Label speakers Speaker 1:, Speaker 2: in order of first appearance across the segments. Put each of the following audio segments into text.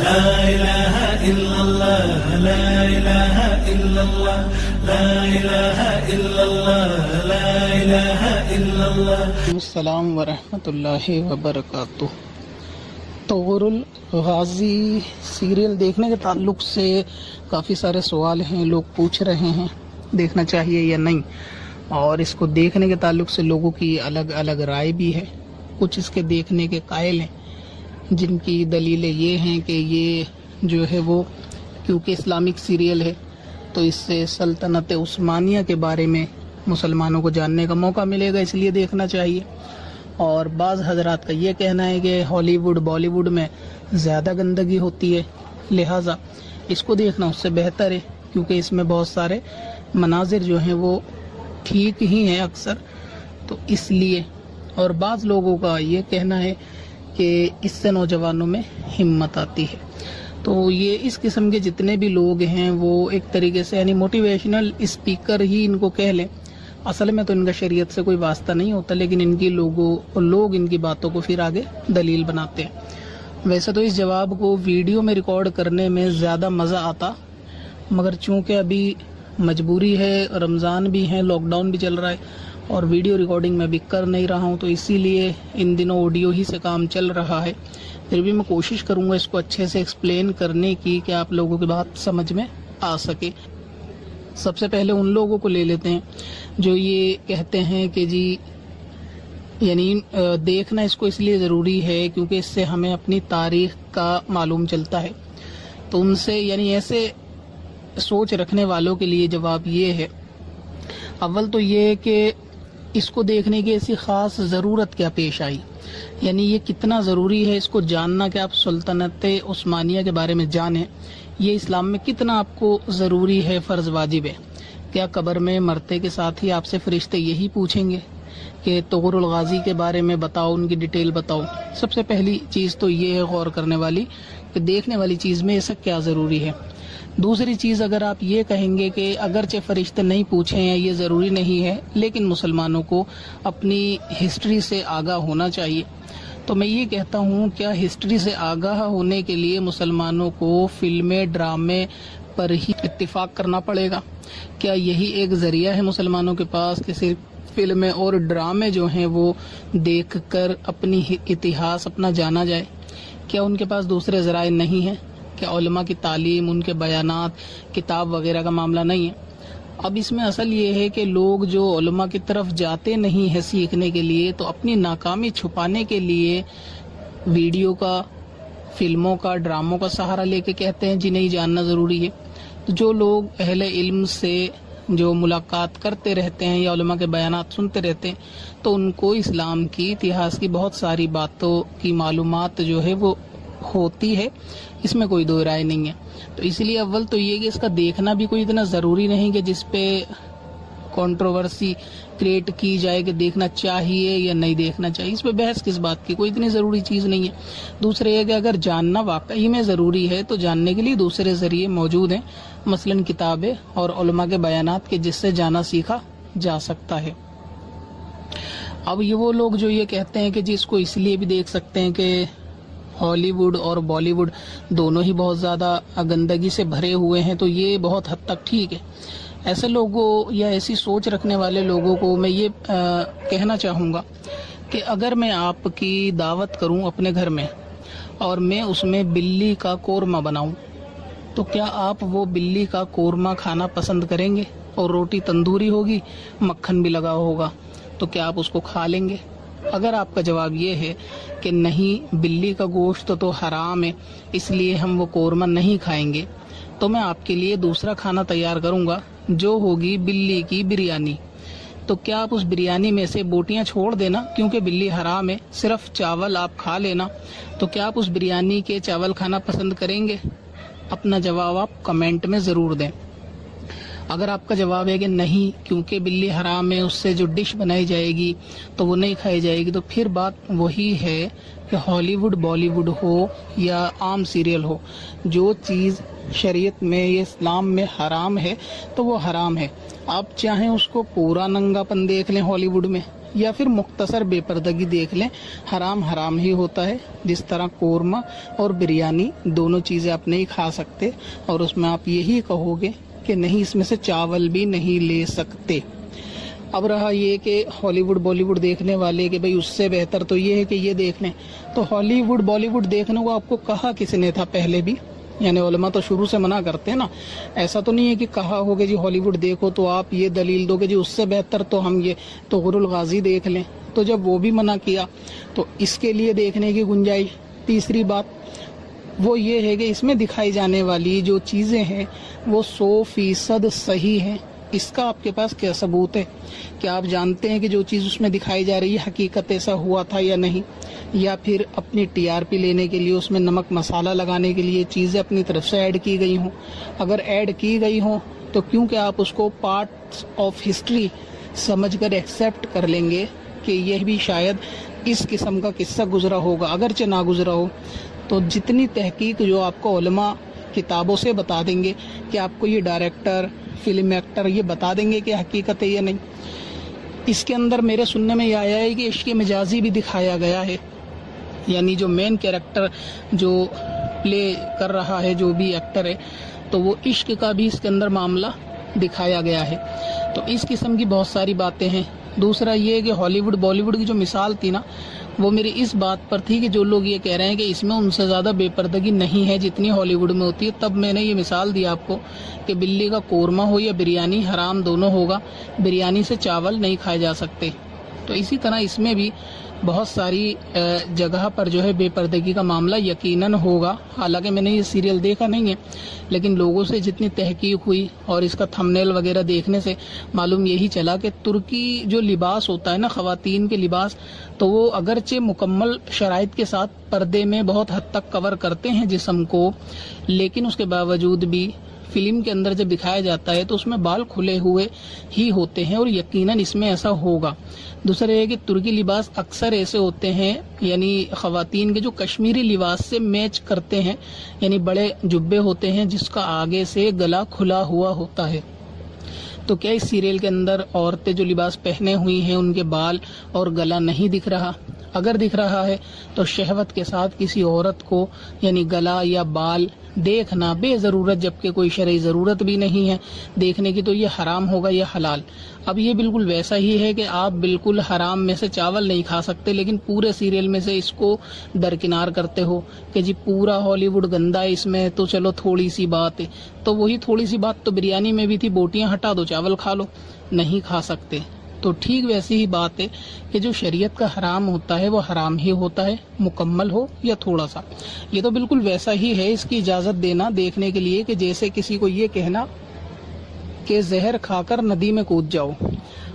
Speaker 1: لا الہ الا اللہ لا الہ الا اللہ لا الہ الا اللہ لا الہ الا اللہ۔
Speaker 2: السلام ورحمۃ اللہ وبرکاتہ۔ طور الغازی سیریل دیکھنے کے تعلق سے کافی سارے سوال ہیں، لوگ پوچھ رہے ہیں دیکھنا چاہیے یا نہیں، اور اس کو دیکھنے کے تعلق سے لوگوں کی الگ الگ رائے بھی ہے۔ کچھ اس کے دیکھنے کے قائل ہیں جن کی دلیلیں یہ ہیں کہ یہ جو ہے وہ کیونکہ اسلامک سیریل ہے تو اس سے سلطنت عثمانیہ کے بارے میں مسلمانوں کو جاننے کا موقع ملے گا، اس لیے دیکھنا چاہیے۔ اور بعض حضرات کا یہ کہنا ہے کہ ہالی ووڈ بالی ووڈ میں زیادہ گندگی ہوتی ہے، لہٰذا اس کو دیکھنا اس سے بہتر ہے کیونکہ اس میں بہت سارے مناظر جو ہیں وہ ٹھیک ہی ہیں اکثر، تو اس لیے۔ اور بعض لوگوں کا یہ کہنا ہے کہ اس سے نوجوانوں میں ہمت آتی ہے۔ تو یہ اس قسم کے جتنے بھی لوگ ہیں وہ ایک طریقے سے یعنی موٹیویشنل اسپیکر ہی ان کو کہہ لیں۔ اصل میں تو ان کا شریعت سے کوئی واسطہ نہیں ہوتا، لیکن ان کی لوگ ان کی باتوں کو پھر آگے دلیل بناتے ہیں۔ ویسے تو اس جواب کو ویڈیو میں ریکارڈ کرنے میں زیادہ مزہ آتا، مگر چونکہ ابھی مجبوری ہے، رمضان بھی ہے، لاک ڈاؤن بھی چل رہا ہے اور ویڈیو ریکارڈنگ میں بھی کر نہیں رہا ہوں، تو اسی لیے ان دنوں آڈیو ہی سے کام چل رہا ہے۔ پھر بھی میں کوشش کروں گا اس کو اچھے سے ایکسپلین کرنے کی کہ آپ لوگوں کی بات سمجھ میں آ سکے۔ سب سے پہلے ان لوگوں کو لے لیتے ہیں جو یہ کہتے ہیں کہ جی یعنی دیکھنا اس کو اس لیے ضروری ہے کیونکہ اس سے ہمیں اپنی تاریخ کا معلوم چلتا ہے۔ تو ان سے یعنی ایسے سوچ رکھنے والوں کے لیے جواب یہ ہے، اول تو یہ کہ اس کو دیکھنے کی ایسی خاص ضرورت کیا پیش آئی، یعنی یہ کتنا ضروری ہے اس کو جاننا کہ آپ سلطنت عثمانیہ کے بارے میں جانیں، یہ اسلام میں کتنا آپ کو ضروری ہے، فرض واجب ہے۔ کیا قبر میں مرتے کے ساتھ ہی آپ سے فرشتے یہی پوچھیں گے کہ طور الغازی کے بارے میں بتاؤ، ان کی ڈیٹیل بتاؤ؟ سب سے پہلی چیز تو یہ ہے غور کرنے والی کہ دیکھنے والی چیز میں ایسا کیا ضروری ہے۔ دوسری چیز، اگر آپ یہ کہیں گے کہ اگرچہ فرشتے نہیں پوچھیں ہیں، یہ ضروری نہیں ہے، لیکن مسلمانوں کو اپنی ہسٹری سے آگاہ ہونا چاہیے، تو میں یہ کہتا ہوں کیا ہسٹری سے آگاہ ہونے کے لیے مسلمانوں کو فلمیں ڈرامے پر ہی اتفاق کرنا پڑے گا؟ کیا یہی ایک ذریعہ ہے مسلمانوں کے پاس کہ صرف فلمیں اور ڈرامے جو ہیں وہ دیکھ کر اپنی اتہاس اپنا جانا جائے؟ کیا ان کے پاس دوسرے ذرائع نہیں ہیں؟ کیا علماء کی تعلیم، ان کے بیانات، کتاب وغیرہ کا معاملہ نہیں ہے؟ اب اس میں اصل یہ ہے کہ لوگ جو علماء کی طرف جاتے نہیں ہیں سیکھنے کے لیے، تو اپنی ناکامی چھپانے کے لیے ویڈیو کا، فلموں کا، ڈراموں کا سہارا لے کے کہتے ہیں جی نہیں جاننا ضروری ہے۔ تو جو لوگ اہل علم سے جو ملاقات کرتے رہتے ہیں یا علماء کے بیانات سنتے رہتے ہیں تو ان کو اسلام کی، اتہاس کی بہت ساری باتوں کی معلومات جو ہے وہ ہوتی ہے، اس میں کوئی دو رائے نہیں ہے۔ تو اس لیے اول تو یہ کہ اس کا دیکھنا بھی کوئی اتنا ضروری نہیں کہ جس پہ کنٹروورسی کریٹ کی جائے کہ دیکھنا چاہیے یا نہیں دیکھنا چاہیے، اس پہ بحث کس بات کی، کوئی اتنی ضروری چیز نہیں ہے۔ دوسرے یہ کہ اگر جاننا واقعی میں ضروری ہے تو جاننے کے لیے دوسرے ذریعے موجود ہیں، مثلاً کتابیں اور علماء کے بیانات کے جس سے جانا سیکھا جا سکتا ہے۔ اب یہ وہ لوگ جو یہ کہتے ہیں کہ جی اس کو اس لیے بھی دیکھ سکتے ہیں کہ ہالی ووڈ اور بالی ووڈ دونوں ہی بہت زیادہ گندگی سے بھرے ہوئے ہیں، تو یہ بہت حد تک ٹھیک ہے۔ ایسے لوگوں یا ایسی سوچ رکھنے والے لوگوں کو میں یہ کہنا چاہوں گا کہ اگر میں آپ کی دعوت کروں اپنے گھر میں اور میں اس میں بلی کا قورمہ بناؤں تو کیا آپ وہ بلی کا قورمہ کھانا پسند کریں گے؟ اور روٹی تندوری ہوگی، مکھن بھی لگا ہوگا، تو کیا آپ اس کو کھا لیں گے؟ اگر آپ کا جواب یہ ہے کہ نہیں، بلی کا گوشت تو حرام ہے اس لیے ہم وہ قورمہ نہیں کھائیں گے، تو میں آپ کے لیے دوسرا کھانا تیار کروں گا جو ہوگی بلی کی بریانی۔ تو کیا آپ اس بریانی میں سے بوٹیاں چھوڑ دینا کیونکہ بلی حرام ہے، صرف چاول آپ کھا لینا، تو کیا آپ اس بریانی کے چاول کھانا پسند کریں گے؟ اپنا جواب آپ کمنٹ میں ضرور دیں۔ اگر آپ کا جواب ہے کہ نہیں کیونکہ بلی حرام ہے، اس سے جو ڈش بنائی جائے گی تو وہ نہیں کھائی جائے گی، تو پھر بات وہی ہے کہ ہالی ووڈ بالی ووڈ ہو یا عام سیریل ہو، جو چیز شریعت میں یا اسلام میں حرام ہے تو وہ حرام ہے۔ آپ چاہیں اس کو پورا ننگا پن دیکھ لیں ہالی ووڈ میں، یا پھر مختصر بے پردگی دیکھ لیں. حرام حرام ہی ہوتا ہے. جس طرح قورمہ اور بریانی دونوں چیزیں آپ نہیں کھا سکتے اور اس میں آپ یہی کہو گے کہ نہیں اس میں سے چاول بھی نہیں لے سکتے. اب رہا یہ کہ ہالی ووڈ بالی ووڈ دیکھنے والے کہ بھئی اس سے بہتر تو یہ ہے کہ یہ دیکھ لیں. تو ہالی ووڈ بالی ووڈ دیکھنے کو آپ کو کہا کس نے تھا پہلے بھی؟ یعنی علماء تو شروع سے منع کرتے ہیں نا. ایسا تو نہیں ہے کہ کہا ہوگا جی ہالی ووڈ دیکھو تو آپ یہ دلیل دو کہ جی اس سے بہتر تو ہم یہ طغر الغازی دیکھ لیں. تو جب وہ بھی منع کیا تو اس کے لیے دیکھنے کی گنجائش. تیسری بات وہ یہ ہے کہ اس میں دکھائی جانے والی جو چیزیں ہیں وہ 100% صحیح ہیں. اس کا آپ کے پاس کیا ثبوت ہے؟ کیا آپ جانتے ہیں کہ جو چیز اس میں دکھائی جا رہی ہے حقیقت ایسا ہوا تھا یا نہیں؟ یا پھر اپنی TRP لینے کے لیے اس میں نمک مسالہ لگانے کے لیے چیزیں اپنی طرف سے ایڈ کی گئی ہوں؟ اگر ایڈ کی گئی ہوں تو کیونکہ آپ اس کو پارٹس آف ہسٹری سمجھ کر ایکسیپٹ کر لیں گے کہ یہ بھی شاید اس قسم کا قصہ گزرا ہوگا اگرچہ نہ گزرا ہو. تو جتنی تحقیق جو آپ کو علماء کتابوں سے بتا دیں گے کہ آپ کو یہ ڈائریکٹر فلم ایکٹر یہ بتا دیں گے کہ حقیقت ہے یا نہیں. اس کے اندر میرے سننے میں یہ آیا ہے کہ عشق مجازی بھی دکھایا گیا ہے. یعنی جو مین کیریکٹر جو پلے کر رہا ہے جو بھی ایکٹر ہے تو وہ عشق کا بھی اس کے اندر معاملہ دکھایا گیا ہے. تو اس قسم کی بہت ساری باتیں ہیں. دوسرا یہ کہ ہالی ووڈ بالی ووڈ کی جو مثال تھی نا وہ میری اس بات پر تھی کہ جو لوگ یہ کہہ رہے ہیں کہ اس میں ان سے زیادہ بے پردگی نہیں ہے جتنی ہالی ووڈ میں ہوتی ہے. تب میں نے یہ مثال دی آپ کو کہ بلی کا قورمہ ہو یا بریانی حرام دونوں ہوگا. بریانی سے چاول نہیں کھائے جا سکتے. تو اسی طرح اس میں بھی بہت ساری جگہ پر جو ہے بے پردگی کا معاملہ یقیناً ہوگا. حالانکہ میں نے یہ سیریل دیکھا نہیں ہے لیکن لوگوں سے جتنی تحقیق ہوئی اور اس کا تھمبنیل وغیرہ دیکھنے سے معلوم یہی چلا کہ ترکی جو لباس ہوتا ہے نا خواتین کے لباس تو وہ اگرچہ مکمل شرائط کے ساتھ پردے میں بہت حد تک کور کرتے ہیں جسم کو لیکن اس کے باوجود بھی فلم کے اندر جب دکھایا جاتا ہے تو اس میں بال کھلے ہوئے ہی ہوتے ہیں اور یقیناً اس میں ایسا ہوگا. دوسرا یہ کہ ترکی لباس اکثر ایسے ہوتے ہیں یعنی خواتین کے جو کشمیری لباس سے میچ کرتے ہیں. یعنی بڑے جبے ہوتے ہیں جس کا آگے سے گلا کھلا ہوا ہوتا ہے. تو کیا اس سیریل کے اندر عورتیں جو لباس پہنے ہوئی ہیں ان کے بال اور گلا نہیں دکھ رہا؟ اگر دکھ رہا ہے تو شہوت کے ساتھ کسی عورت کو یعنی گلا یا بال دیکھنا بے ضرورت جبکہ کوئی شرعی ضرورت بھی نہیں ہے دیکھنے کی تو یہ حرام ہوگا یا حلال؟ اب یہ بالکل ویسا ہی ہے کہ آپ بالکل حرام میں سے چاول نہیں کھا سکتے لیکن پورے سیریل میں سے اس کو درکنار کرتے ہو کہ جی پورا ہالی ووڈ گندا ہے اس میں تو چلو تھوڑی سی بات ہے. تو وہی تھوڑی سی بات تو بریانی میں بھی تھی. بوٹیاں ہٹا دو چاول کھا لو. نہیں کھا سکتے. تو ٹھیک ویسی ہی بات ہے کہ جو شریعت کا حرام ہوتا ہے وہ حرام ہی ہوتا ہے مکمل ہو یا تھوڑا سا. یہ تو بالکل ویسا ہی ہے اس کی اجازت دینا دیکھنے کے لیے کہ جیسے کسی کو یہ کہنا کہ زہر کھا کر ندی میں کود جاؤ.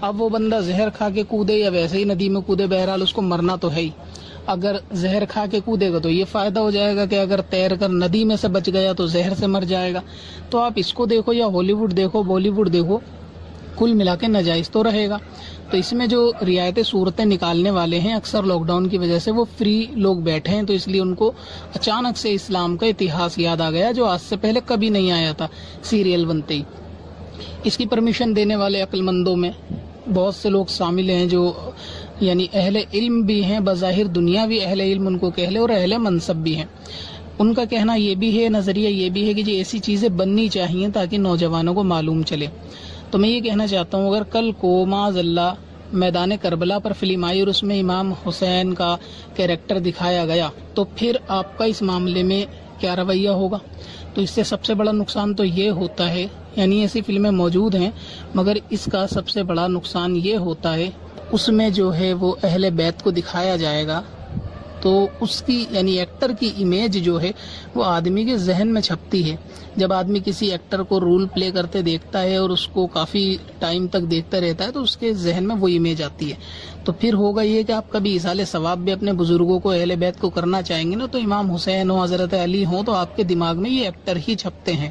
Speaker 2: اب وہ بندہ زہر کھا کے کودے یا ویسے ہی ندی میں کودے بہرحال اس کو مرنا تو ہے ہی. اگر زہر کھا کے کودے گا تو یہ فائدہ ہو جائے گا کہ اگر تیر کر ندی میں سے بچ گیا تو زہر سے مر جائے گا. تو آپ اس کو دیکھو یا ہالی ووڈ دیکھو بالی ووڈ دیکھو کل ملا کے ناجائز تو رہے گا. تو اس میں جو رعایتی صورتیں نکالنے والے ہیں اکثر لاک ڈاؤن کی وجہ سے وہ فری لوگ بیٹھے ہیں تو اس لیے ان کو اچانک سے اسلام کا اتہاس یاد آ گیا جو آج سے پہلے کبھی نہیں آیا تھا سیریل بنتے ہی. اس کی پرمیشن دینے والے عقل مندوں میں بہت سے لوگ شامل ہیں جو یعنی اہل علم بھی ہیں بظاہر دنیاوی اہل علم ان کو کہہ لے اور اہل منصب بھی ہیں. ان کا کہنا یہ بھی ہے نظریہ یہ بھی ہے کہ ایسی چیزیں بننی چاہیے تاکہ نوجوانوں کو معلوم چلے. تو میں یہ کہنا چاہتا ہوں اگر کل کو معاذ اللہ میدان کربلا پر فلم آئی اور اس میں امام حسین کا کیریکٹر دکھایا گیا تو پھر آپ کا اس معاملے میں کیا رویہ ہوگا؟ تو اس سے سب سے بڑا نقصان تو یہ ہوتا ہے یعنی ایسی فلمیں موجود ہیں مگر اس کا سب سے بڑا نقصان یہ ہوتا ہے اس میں جو ہے وہ اہل بیت کو دکھایا جائے گا تو اس کی یعنی ایکٹر کی امیج جو ہے وہ آدمی کے ذہن میں چھپتی ہے. جب آدمی کسی ایکٹر کو رول پلے کرتے دیکھتا ہے اور اس کو کافی ٹائم تک دیکھتا رہتا ہے تو اس کے ذہن میں وہ امیج آتی ہے. تو پھر ہوگا یہ کہ آپ کبھی ایصال ثواب بھی اپنے بزرگوں کو اہل بیت کو کرنا چاہیں گے نا تو امام حسین ہو حضرت علی ہوں تو آپ کے دماغ میں یہ ایکٹر ہی چھپتے ہیں.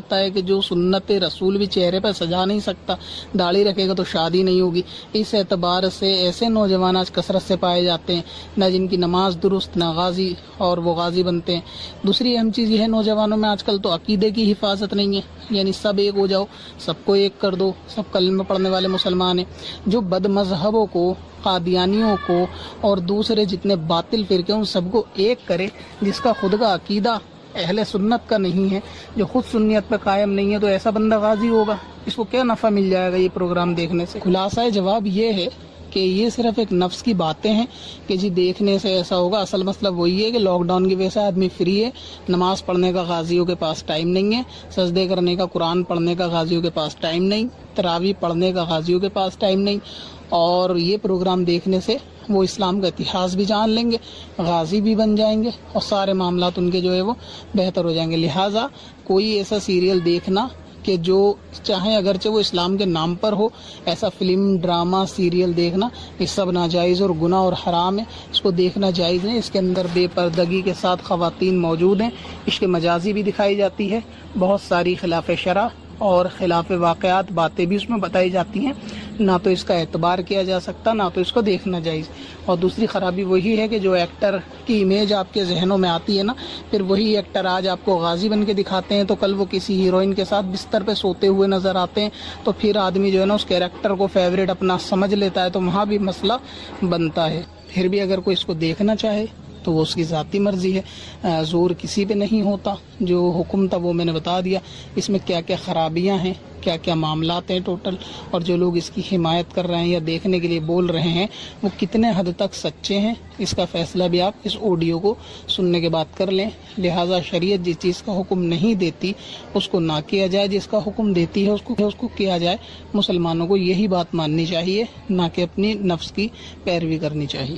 Speaker 2: ہوتا ہے کہ جو سنت رسول بھی چہرے پر سجا نہیں سکتا, داڑھی رکھے گا تو شادی نہیں ہوگی. اس اعتبار سے ایسے نوجوان آج کثرت سے پائے جاتے ہیں, نہ جن کی نماز درست, نہ غازی, اور وہ غازی بنتے ہیں. دوسری اہم چیز یہ ہے نوجوانوں میں آج کل تو عقیدے کی حفاظت نہیں ہے, یعنی سب ایک ہو جاؤ, سب کو ایک کر دو, سب کلمہ پڑھنے والے مسلمان ہیں. جو بد مذہبوں کو, قادیانیوں کو اور دوسرے جتنے باطل فرقے ان سب کو ایک کرے, جس کا خود کا عقیدہ اہل سنت کا نہیں ہے, جو خود سنیت پہ قائم نہیں ہے, تو ایسا بندہ غازی ہوگا, اس کو کیا نفع مل جائے گا یہ پروگرام دیکھنے سے؟ خلاصہ جواب یہ ہے کہ یہ صرف ایک نفس کی باتیں ہیں کہ جی دیکھنے سے ایسا ہوگا. اصل مسئلہ وہی ہے کہ لاک ڈاؤن کی وجہ سے آدمی فری ہے, نماز پڑھنے کا غازیوں کے پاس ٹائم نہیں ہے, سجدے کرنے کا, قرآن پڑھنے کا غازیوں کے پاس ٹائم نہیں, تراویح پڑھنے کا غازیوں کے پاس ٹائم نہیں, اور یہ پروگرام دیکھنے سے وہ اسلام کا اتہاس بھی جان لیں گے, غازی بھی بن جائیں گے, اور سارے معاملات ان کے جو ہے وہ بہتر ہو جائیں گے. لہٰذا کوئی ایسا سیریل دیکھنا کہ جو چاہے اگرچہ وہ اسلام کے نام پر ہو, ایسا فلم, ڈرامہ, سیریل دیکھنا یہ سب ناجائز اور گناہ اور حرام ہے, اس کو دیکھنا جائز نہیں. اس کے اندر بے پردگی کے ساتھ خواتین موجود ہیں, عشق مجازی بھی دکھائی جاتی ہے, بہت ساری خلاف شرع اور خلاف واقعات باتیں بھی اس میں بتائی جاتی ہیں. نہ تو اس کا اعتبار کیا جا سکتا, نہ تو اس کو دیکھنا جائز. اور دوسری خرابی وہی ہے کہ جو ایکٹر کی امیج آپ کے ذہنوں میں آتی ہے نا, پھر وہی ایکٹر آج آپ کو غازی بن کے دکھاتے ہیں تو کل وہ کسی ہیروئن کے ساتھ بستر پہ سوتے ہوئے نظر آتے ہیں, تو پھر آدمی جو ہے نا اس کیریکٹر کو فیوریٹ اپنا سمجھ لیتا ہے, تو وہاں بھی مسئلہ بنتا ہے. پھر بھی اگر کوئی اس کو دیکھنا چاہے تو وہ اس کی ذاتی مرضی ہے, زور کسی پہ نہیں ہوتا. جو حکم تھا وہ میں نے بتا دیا, اس میں کیا کیا خرابیاں ہیں, کیا کیا معاملات ہیں ٹوٹل, اور جو لوگ اس کی حمایت کر رہے ہیں یا دیکھنے کے لیے بول رہے ہیں وہ کتنے حد تک سچے ہیں, اس کا فیصلہ بھی آپ اس آڈیو کو سننے کے بعد کر لیں. لہٰذا شریعت جس چیز کا حکم نہیں دیتی اس کو نہ کیا جائے, جس کا حکم دیتی ہے اس کو کیا جائے. مسلمانوں کو یہی بات ماننی چاہیے, نہ کہ اپنی نفس کی پیروی کرنی چاہیے.